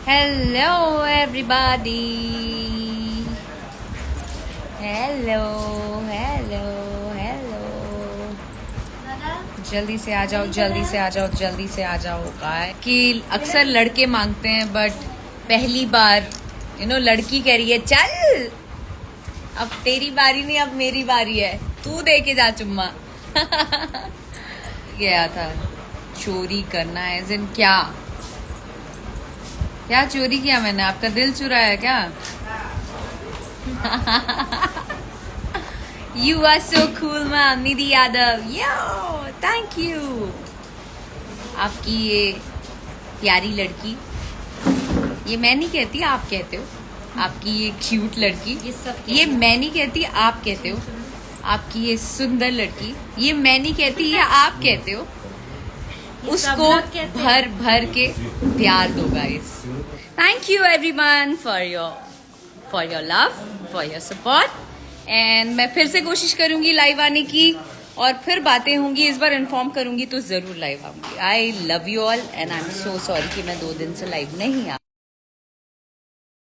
Hello everybody. Hello, hello, hello. जल्दी से आ जाओ, जल्दी से आ जाओ, जल्दी से आ जाओ। काय कि अक्सर लड़के मांगते हैं, बट पहली बार लड़की कह रही है चल, अब तेरी बारी नहीं, अब मेरी बारी है, तू दे के जा चुम्मा। गया था चोरी करना है, एज इन क्या क्या चोरी किया मैंने? आपका दिल चुराया क्या? You are so cool, ma'am. Nidhi Yadav, yo thank you. आपकी ये प्यारी लड़की, ये मैं नहीं कहती, आप कहते हो। आपकी ये क्यूट लड़की, ये मैं नहीं कहती, आप कहते हो। आपकी ये सुंदर लड़की, ये मैं नहीं कहती, ये आप कहते हो। उसको भर भर के प्यार दो guys. Thank you everyone for your love, for your support. And मैं फिर से कोशिश करूंगी लाइव आने की, और फिर बातें होंगी। इस बार इन्फॉर्म करूंगी तो जरूर लाइव आऊंगी। I love you all and I am so sorry कि मैं 2 दिन से लाइव नहीं आ